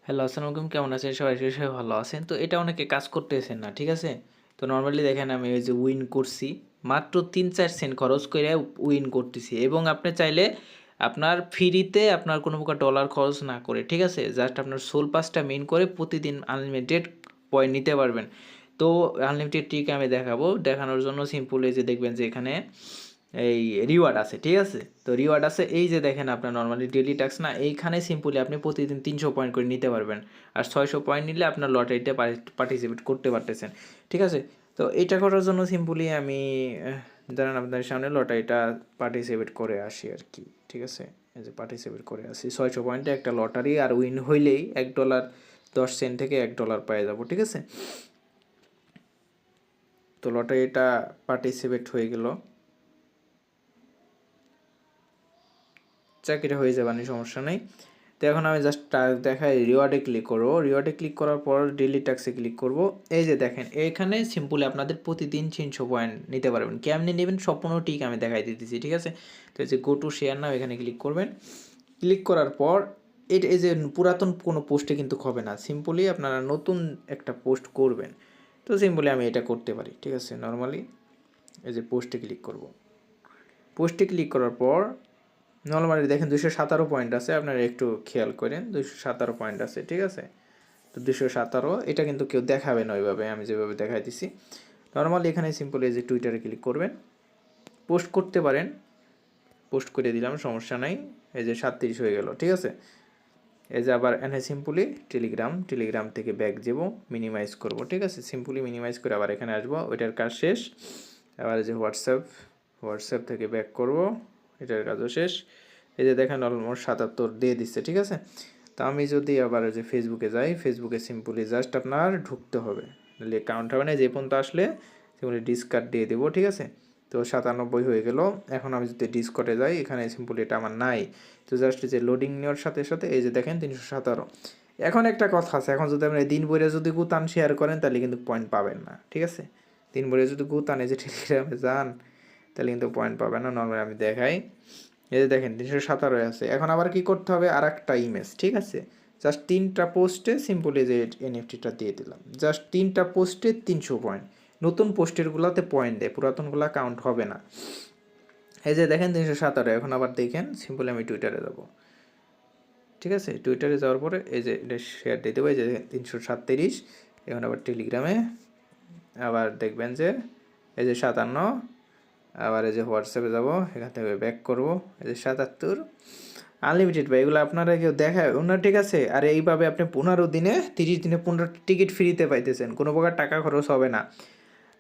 Hello, আসসালামু আলাইকুম। কেমন আছেন সবাই? সবাই ভালো আছেন? তো এটা অনেকে কাজ করতেছেন না, ঠিক আছে? তো নরমালি দেখেন আমি ওই যে উইন করছি। মাত্র ৩-৪ সেন্ট খরচ কইরা উইন করতেছি এবং আপনি চাইলে আপনার ফ্রিতে আপনার কোনো প্রকার ডলার খরচ না করে, ঠিক আছে? জাস্ট আপনার সোল পাসটা মেইন করে প্রতিদিন আনলিমিটেড পয়েন্ট নিতে পারবেন। তো আনলিমিটেড ট্রিক আমি দেখাবো। দেখানোর জন্য সিম্পল এই যে দেখবেন যে এখানে এই রিওয়ার্ড আছে, ঠিক আছে? তো রিওয়ার্ড আছে এই যে দেখেন আপনার নরমালি ডেইলি টাস্ক না, এইখানে সিম্পলি আপনি প্রতিদিন ৩০০ পয়েন্ট করে নিতে পারবেন। আর ৬০০ পয়েন্ট নিলে আপনার লটারিতে পার্টিসিপেট করতে পারতেছেন, ঠিক আছে? তো এটা করার জন্য সিম্পলি আমি দাঁড়ান আপনাদের সামনে লটারিটা পার্টিসিপেট করে আসি আর কি, ঠিক আছে? এই যে পার্টিসিপেট করে আসি ৬০০ পয়েন্টে একটা লটারি, আর উইন হইলেই $১ 10 সেন্ট থেকে $1 পেয়ে যাবো, ঠিক আছে? তো লটারিটা পার্টিসিপেট হয়ে গেল, চাকরিটা হয়ে যাবে, সমস্যা নেই। তো এখন আমি জাস্ট দেখাই রিওয়ার্ডে ক্লিক করবো। রিওয়ার্ডে ক্লিক করার পর ডেইলি ট্যাক্সে ক্লিক করব। এই যে দেখেন এখানে সিম্পলি আপনাদের প্রতিদিন ৩০০ পয়েন্ট নিতে পারবেন। কেমনি নেবেন সম্পূর্ণ ঠিক আমি দেখাই দিতেছি, ঠিক আছে? তো এই যে গো টু শেয়ার নাও, এখানে ক্লিক করবেন। ক্লিক করার পর এটা এই যে পুরাতন কোনো পোস্টে কিন্তু হবে না, সিম্পলি আপনারা নতুন একটা পোস্ট করবেন। তো সিম্পলি আমি এটা করতে পারি, ঠিক আছে? নর্মালি এই যে পোস্টে ক্লিক করব। পোস্টে ক্লিক করার পর নর্মালি দেখেন 217 পয়েন্ট আছে, আপনারা একটু খেয়াল করেন 217 পয়েন্ট আছে, ঠিক আছে? তো 217 এটা কিন্তু কেউ দেখাবে না ওইভাবে আমি যেভাবে দেখাই দিছি। নর্মালি এখানে সিম্পল এই যে টুইটারে ক্লিক করবেন, পোস্ট করতে পারেন, পোস্ট করে দিলাম, সমস্যা নাই। এই যে 37 হয়ে গেল, ঠিক আছে? এই যে আবার এখানে সিম্পলি টেলিগ্রাম থেকে ব্যাক যাব, মিনিমাইজ করব, ঠিক আছে? সিম্পলি মিনিমাইজ করে আবার এখানে আসবো, ওইটার কাজ শেষ। আবার এই যে হোয়াটসঅ্যাপ থেকে ব্যাক করব, এটার কাজও শেষ। এই যে দেখেন অলমোস্ট 77 দিয়ে দিচ্ছে, ঠিক আছে? তো আমি যদি আবার যে ফেসবুকে যাই, ফেসবুকে সিম্পলি জাস্ট আপনার ঢুকতে হবে, নাহলে কাউন্ট হবে না। যে পর্যন্ত আসলে সিম্পলি ডিসকার্ড দিয়ে দেবো, ঠিক আছে? তো 97 হয়ে গেল। এখন আমি যদি ডিসকর্ডে যাই, এখানে সিম্পলি এটা আমার নাই। তো জাস্ট যে লোডিং নেওয়ার সাথে সাথে এই যে দেখেন 317। এখন একটা কথা আছে, এখন যদি আপনি দিন ভরে যদি গুতান শেয়ার করেন তাহলে কিন্তু পয়েন্ট পাবেন না, ঠিক আছে? দিন ভরে যদি গুতান এই যে টেলিগ্রামে যান তাহলে কিন্তু পয়েন্ট পাবেন না। নর্মালি আমি দেখাই, এই যে দেখেন 317 আছে। এখন আবার কি করতে হবে, আর একটা ইমেজ, ঠিক আছে? জাস্ট 3টা পোস্টে সিম্পলি যে এনএফটিটা দিয়ে দিলাম, জাস্ট 3টা পোস্টে 300 পয়েন্ট। নতুন পোস্টেরগুলোতে পয়েন্ট দেয়, পুরাতনগুলো কাউন্ট হবে না। এই যে দেখেন 317। এখন আবার দেখেন সিম্পলি আমি টুইটারে যাব, ঠিক আছে? টুইটারে যাওয়ার পরে এই যে এটা শেয়ার দিয়ে দেবো, এই যে 337। এখন আবার টেলিগ্রামে আবার দেখবেন যে এই যে 57। আবার এই যে হোয়াটসঅ্যাপে যাব, এখান থেকে ব্যাক করব, এই যে 77। আনলিমিটেড ভাই, এগুলো আপনারা কেউ দেখায় ওনার, ঠিক আছে? আর এইভাবে আপনি 15 দিনে 30 দিনে 15টা টিকিট ফ্রিতে পাইতেছেন, কোনো প্রকার টাকা খরচ হবে না।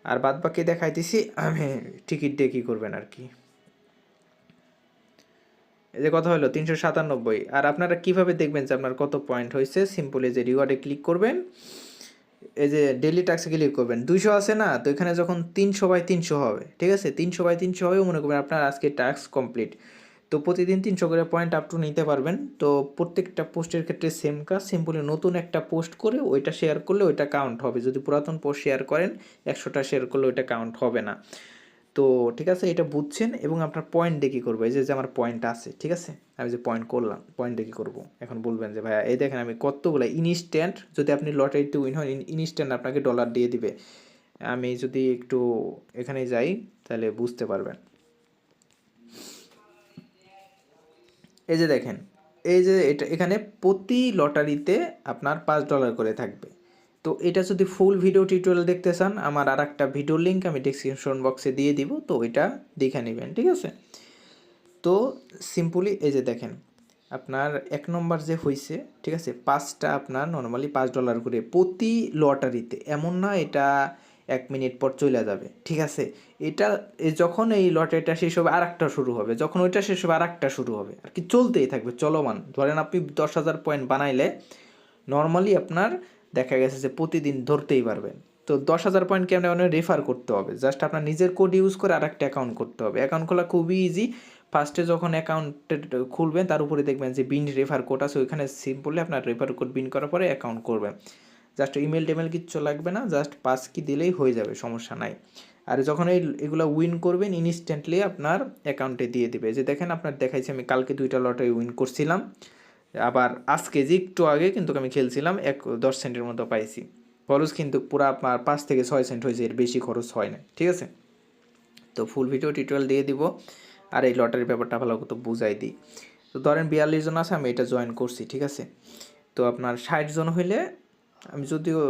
আর বাদ বাকি দেখাইতেছি আমি টিকিট দিয়ে কী করবেন আর কি। এই যে কথা হলো 397। আর আপনারা কিভাবে দেখবেন যে আপনার কত পয়েন্ট হয়েছে? সিম্পলি যে রিওয়ার্ডে ক্লিক করবেন, এই যে ডেইলি টাস্কে ক্লিক করবেন, 200 আছে না? তো এখানে যখন 300/300 হবে, ঠিক আছে? 300/300 হবে, মনে করবেন আপনার আজকে টাস্ক কমপ্লিট। তো প্রতিদিন 300 করে পয়েন্ট আপ টু নিতে পারবেন। তো প্রত্যেকটা পোস্টের ক্ষেত্রে সেম কাজ, সিম্পলি নতুন একটা পোস্ট করে ওইটা শেয়ার করলে ওইটা কাউন্ট হবে। যদি পুরাতন পোস্ট শেয়ার করেন 100টা শেয়ার করলে ওইটা কাউন্ট হবে না। তো ঠিক আছে, এটা বুঝছেন। এবং আপনার পয়েন্ট দিয়ে কী করবো, এই যে আমার পয়েন্ট আছে, ঠিক আছে? আমি যে পয়েন্ট করলাম, পয়েন্ট দিয়ে কী করবো? এখন বলবেন যে ভাইয়া এই দেখেন আমি কতগুলো ইনস্ট্যান্ট, যদি আপনি লটারিতে উইন হন ইনস্ট্যান্ট আপনাকে ডলার দিয়ে দিবে। আমি যদি একটু এখানে যাই তাহলে বুঝতে পারবেন। এই যে দেখেন, এই যে এটা এখানে প্রতি লটারিতে আপনার $5 করে থাকবে। তো এটা যদি ফুল ভিডিও টিউটোরিয়াল দেখতে চান, আমার আর একটা ভিডিও লিঙ্ক আমি ডেসক্রিপশন বক্সে দিয়ে দিব, তো ওইটা দেখে নেবেন, ঠিক আছে? তো সিম্পলি এই যে দেখেন আপনার 1 নম্বর যে হয়েছে, ঠিক আছে? 5টা আপনার নর্মালি $5 করে প্রতি লটারিতে। এমন না এটা 1 মিনিট পর চলে যাবে, ঠিক আছে? এটা যখন এই লটারিটা শেষ হবে আর একটা শুরু হবে, যখন ওইটা শেষ হবে আর একটা শুরু হবে, আর কি চলতেই থাকবে, চলমান। ধরেন আপনি 10,000 পয়েন্ট বানাইলে নর্মালি আপনার দেখা গেছে যে প্রতিদিন ধরতেই পারবেন। তো 10,000 পয়েন্ট কেমন মানে রেফার করতে হবে, জাস্ট আপনার নিজের কোড ইউজ করে আর একটা অ্যাকাউন্ট করতে হবে। অ্যাকাউন্ট খোলা খুবই ইজি। ফার্স্টে যখন অ্যাকাউন্টে খুলবেন তার উপরে দেখবেন যে বিন রেফার কোড আছে, ওইখানে সিম্পলি আপনার রেফার কোড বিন করার পরে অ্যাকাউন্ট করবেন। জাস্ট ইমেল টেমেল কিচ্ছু লাগবে না, জাস্ট পাস কি দিলেই হয়ে যাবে, সমস্যা নাই। আর যখন এগুলো উইন করবেন ইনস্ট্যান্টলি আপনার অ্যাকাউন্টে দিয়ে দিবে। যে দেখেন আপনার দেখাইছে আমি কালকে 2টা লটারি উইন করছিলাম। আবার আজকে যে একটু আগে কিন্তু আমি খেলছিলাম 10 সেন্টের মতো পাইছি। খরচ কিন্তু পুরো আপনার 5 থেকে 6 সেন্ট হয়েছে, এর বেশি খরচ হয় না, ঠিক আছে। তো ফুল ভিডিও টিউটোরিয়াল দিয়ে দিব, আর এই লটারির ব্যাপারটা ভালো করে বুঝাই দিই। তো ধরেন 42 জন আছে, আমি এটা জয়েন করছি, ঠিক আছে। তো আপনার 60 জন হইলে আমি যদিও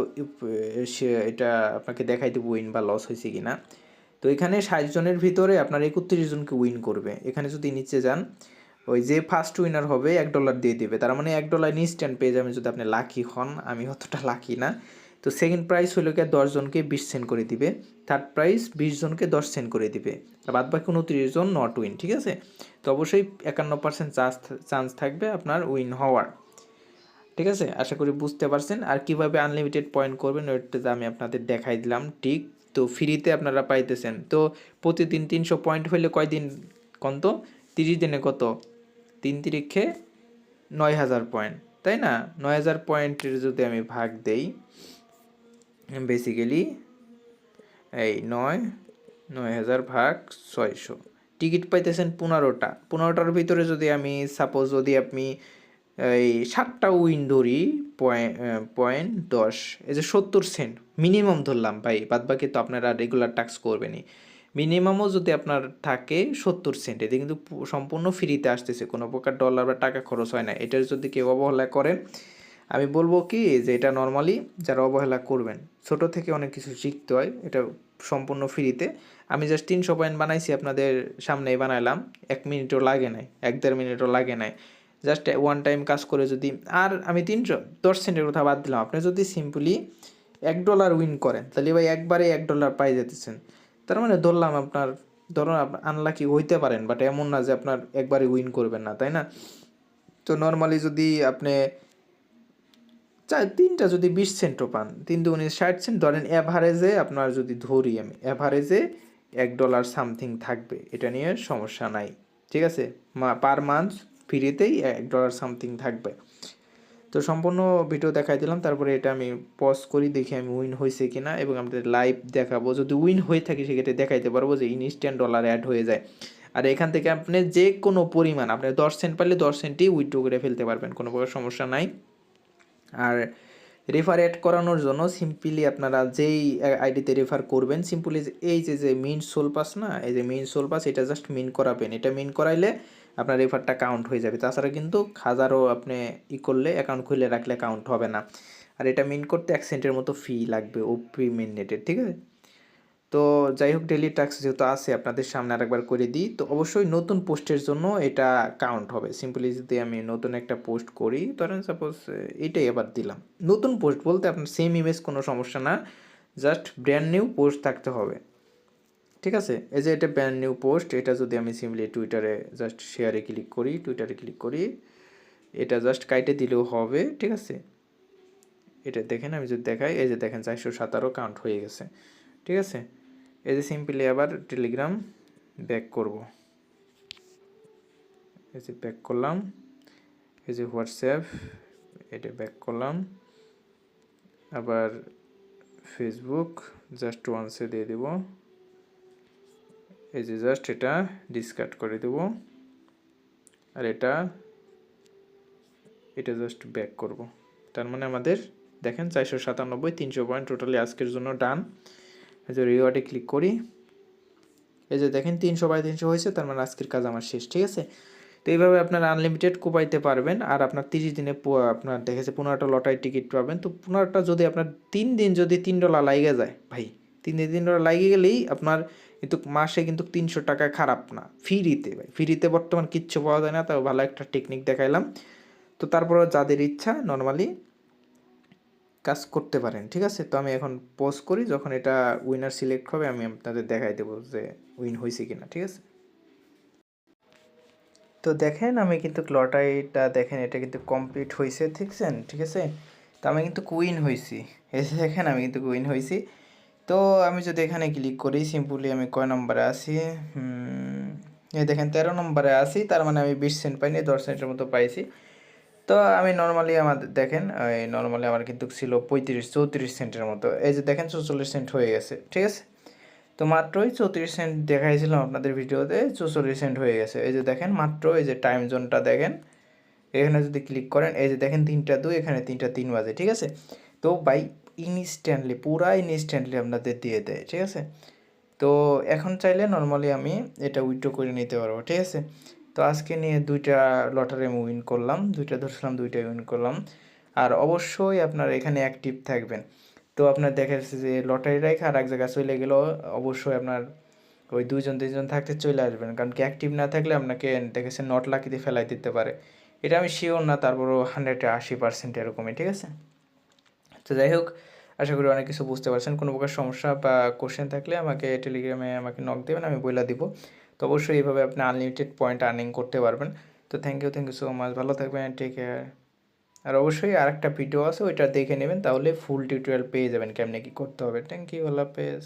এটা আপনাকে দেখাই দেবো উইন বা লস হয়েছে কি না। তো এখানে 60 জনের ভিতরে আপনার 31 জনকে উইন করবে। এখানে যদি নিচে যান, ওই যে ফার্স্ট উইনার হবে $1 দিয়ে দিবে, তার মানে $1 ইনস্ট্যান্ট পেয়ে যাবেন যদি আপনি লাকি হন। আমি অতটা লাকি না। তো সেকেন্ড প্রাইস হইল গিয়ে 10 জনকে 20 সেন্ট করে দিবে, থার্ড প্রাইস 20 জনকে 10 সেন্ট করে দিবে, আর বাদ বাকি 29 জন নট উইন, ঠিক আছে। তো অবশ্যই 51% চান্স থাকবে আপনার উইন হওয়ার, ঠিক আছে। আশা করি বুঝতে পারছেন। আর কিভাবে আনলিমিটেড পয়েন্ট করবেন ওইটা আমি আপনাদের দেখাই দিলাম, ঠিক। তো ফ্রিতে আপনারা পাইতেছেন। তো প্রতিদিন 300 পয়েন্ট হইলে কয়দিন কত, 30 দিনে কত, 3 তিরিখে 9000 পয়েন্ট, তাই না? 9000 পয়েন্টের যদি আমি ভাগ দেই, বেসিক্যালি এই 9000 ভাগ 600, টিকিট পাইতেছেন 15টার ভিতরে যদি আমি সাপোজ যদি আপনি এই 7টা উইন ধরি, পয়েন্ট 10, এই যে 70 সেন্ট মিনিমাম ধরলাম ভাই, বাদ বাকি তো আপনারা রেগুলার টাস্ক করবেনই। মিনিমামও যদি আপনার থাকে 70 সেন্ট, এতে কিন্তু সম্পূর্ণ ফ্রিতে আসতেছে, কোনো প্রকার ডলার বা টাকা খরচ হয় না। এটার যদি কেউ অবহেলা করেন, আমি বলবো কি যে এটা নর্মালি যারা অবহেলা করবেন, ছোট থেকে অনেক কিছু শিখতে হয়, এটা সম্পূর্ণ ফ্রিতে। আমি জাস্ট 300 পয়েন্ট বানাইছি, আপনাদের সামনেই বানাইলাম, 1 মিনিটও লাগে নাই, 1-1.5 মিনিটও লাগে নাই, জাস্ট ওয়ান টাইম কাজ করে যদি। আর আমি 10 সেন্টের কথা বাদ দিলাম, আপনি যদি সিম্পলি $1 উইন করেন, তাহলে ভাই একবারে $1 পাই যেতেছেন। তার মানে ধরলাম আপনার, ধরুন আনলাকি হইতে পারেন, বাট এমন না যে আপনার একবারে উইন করবেন না, তাই না? তো নর্মালি যদি আপনি তিনটা যদি 20 সেন্টও পান, 3 × 2 = 60 সেন্ট ধরেন, অ্যাভারেজে আপনার যদি ধরি আমি, অ্যাভারেজে $1 সামথিং থাকবে, এটা নিয়ে সমস্যা নাই, ঠিক আছে। পার মান্থ ফ্রিতেই $1 সামথিং থাকবে। তো সম্পূর্ণ ভিডিও দেখাই দিলাম, তারপরে এটা আমি পজ করি, দেখি আমি উইন হয়েছে কিনা, এবং আমাদের লাইভ দেখাবো। যদি উইন হয়ে থাকে সেক্ষেত্রে দেখাইতে পারবো যে ইনস্ট্যান্ট ডলার অ্যাড হয়ে যায়। আর এখান থেকে আপনি যে কোনো পরিমাণ, আপনি 10 সেন্ট পারলে 10 সেন্টই উইথড্র করে ফেলতে পারবেন, কোনো প্রকার সমস্যা নাই। আর রেফার অ্যাড করানোর জন্য সিম্পলি আপনারা যেই আইডিতে রেফার করবেন, সিম্পলি এই যে মিন সোল পাস না, এই যে মিন সোল পাস, এটা জাস্ট মিন করাবেন। এটা মিন করাইলে আপনার রেফারটা কাউন্ট হয়ে যাবে। তাছাড়া কিন্তু হাজারও আপনি করলে, অ্যাকাউন্ট খুলে রাখলে কাউন্ট হবে না। আর এটা মিন করতে 1 সেন্টের মতো ফি লাগবে, ওপি মিনিটের, ঠিক আছে। তো যাই হোক, ডেইলি টাস্ক যেহেতু আছে, আপনাদের সামনে আরেকবার করে দিই। তো অবশ্যই নতুন পোস্টের জন্য এটা কাউন্ট হবে। সিম্পলি যদি আমি নতুন একটা পোস্ট করি, ধরেন সাপোজ এটাই আবার দিলাম, নতুন পোস্ট বলতে আপনার সেম ইমেজ, কোনো সমস্যা না, জাস্ট ব্র্যান্ড নিউ পোস্ট থাকতে হবে, ঠিক আছে। এই যে এটা ব্র্যান্ড নিউ পোস্ট, এটা যদি আমি সিম্পলি টুইটারে জাস্ট শেয়ারে ক্লিক করি, এটা জাস্ট কাইটে দিলেও হবে, ঠিক আছে। এটা দেখেন, আমি যদি দেখাই, এই যে দেখেন 417 কাউন্ট হয়ে গেছে, ঠিক আছে। এই যে সিম্পলি আবার টেলিগ্রাম ব্যাক করব, এই যে ব্যাক করলাম, এই যে হোয়াটসঅ্যাপ, এটা ব্যাক করলাম, আবার ফেসবুক জাস্ট ওয়ান্সে দিয়ে দেব, এই যে জাস্ট এটা ডিসকার্ড করে দেব, আর এটা জাস্ট ব্যাক করব। তার মানে আমাদের দেখেন 497, 300 পয়েন্ট টোটালি আজকের জন্য ডান। এই যে রিওয়ার্ডে ক্লিক করি, এই যে দেখেন 300/300 হয়েছে, তার মানে আজকের কাজ আমার শেষ, ঠিক আছে। তো এইভাবে আপনারা আনলিমিটেড কোপাইতে পারবেন। আর আপনার 30 দিনে আপনার দেখেছে 15টা লটারি টিকিট পাবেন। তো 15টা যদি আপনার 3 দিন যদি $3 লাগে যায় ভাই, 3 দিন $3 লাগে গেলেই আপনার কিন্তু মাসে কিন্তু 300 টাকা খারাপ না, ফ্রিতে ভাই। ফ্রিতে বর্তমান কিচ্ছু পাওয়া যায় না, তাও ভালো একটা টেকনিক দেখাইলাম। তো তারপরেও যাদের ইচ্ছা নর্মালি কাজ করতে পারেন, ঠিক আছে। তো আমি এখন পজ করি, যখন এটা উইনার সিলেক্ট হবে আমি আপনাদের দেখাই দেবো যে উইন হয়েছে কিনা, ঠিক আছে। তো দেখেন আমি কিন্তু লটারিটা দেখেন, এটা কিন্তু কমপ্লিট হয়েছে, দেখছেন, ঠিক আছে। তো আমি কিন্তু কুইন হয়েছি, এই যে দেখেন আমি কিন্তু কুইন হয়েছি। তো আমি যদি এখানে ক্লিক করি, সিম্পলি আমি কয় নম্বরে আছি, এই দেখেন 13 নম্বরে আছি, তার মানে আমি 20 সেন্ট পাইনি, 10 সেন্টের মতো পাইছি। তো আমি নর্মালি আমাদের দেখেন, নর্মালি আমার কিন্তু ছিল 34 সেন্টের মতো, এই যে দেখেন 44 সেন্ট হয়ে গেছে, ঠিক আছে। তো মাত্রই 34 সেন্ট দেখাইছিলাম আপনাদের ভিডিওতে, 44 সেন্ট হয়ে গেছে। এই যে দেখেন মাত্র, এই যে টাইম জোনটা দেখেন, এখানে যদি ক্লিক করেন এই যে দেখেন 3টা 2 এখানে 3টা 3 বাজে, ঠিক আছে। তো ভাই ইনস্ট্যান্টলি পুরা ইনস্ট্যান্টলি আপনাদের দিয়ে দেয়, ঠিক আছে। তো এখন চাইলে নর্মালি আমি এটা উইথড্র করে নিতে পারবো, ঠিক আছে। তো আজকে নিয়ে 2টা লটারি আমি উইন করলাম, 2টা ধরছিলাম 2টাই উইন করলাম। আর অবশ্যই আপনার এখানে অ্যাক্টিভ থাকবেন। তো আপনার দেখা যাচ্ছে যে লটারি রাইখা আর এক জায়গায় চলে গেলেও অবশ্যই আপনার ওই 2জন 3জন থাকতে চলে আসবেন, কারণ কি অ্যাক্টিভ না থাকলে আপনাকে দেখেছে নট লাকিতে ফেলাই দিতে পারে। এটা আমি শিওর না, তারপরও 180% এরকমই, ঠিক আছে। তো যাই হোক, আশা করি অনেক কিছু বুঝতে পারছেন। কোনো প্রকার সমস্যা বা কোশ্চেন থাকলে আমাকে টেলিগ্রামে আমাকে নক দেবেন, আমি বইলা দিব। তো অবশ্যই এইভাবে আপনি আনলিমিটেড পয়েন্ট আর্নিং করতে পারবেন। তো থ্যাংক ইউ সো মাচ, ভালো থাকবেন, টেক কেয়ার। আর অবশ্যই আরেকটা ভিডিও আছে, ওইটা দেখে নেবেন, তাহলে ফুল টিউটোরিয়াল পেয়ে যাবেন কেমনে কী করতে হবে। থ্যাংক ইউ, আল্লাহ হাফেজ।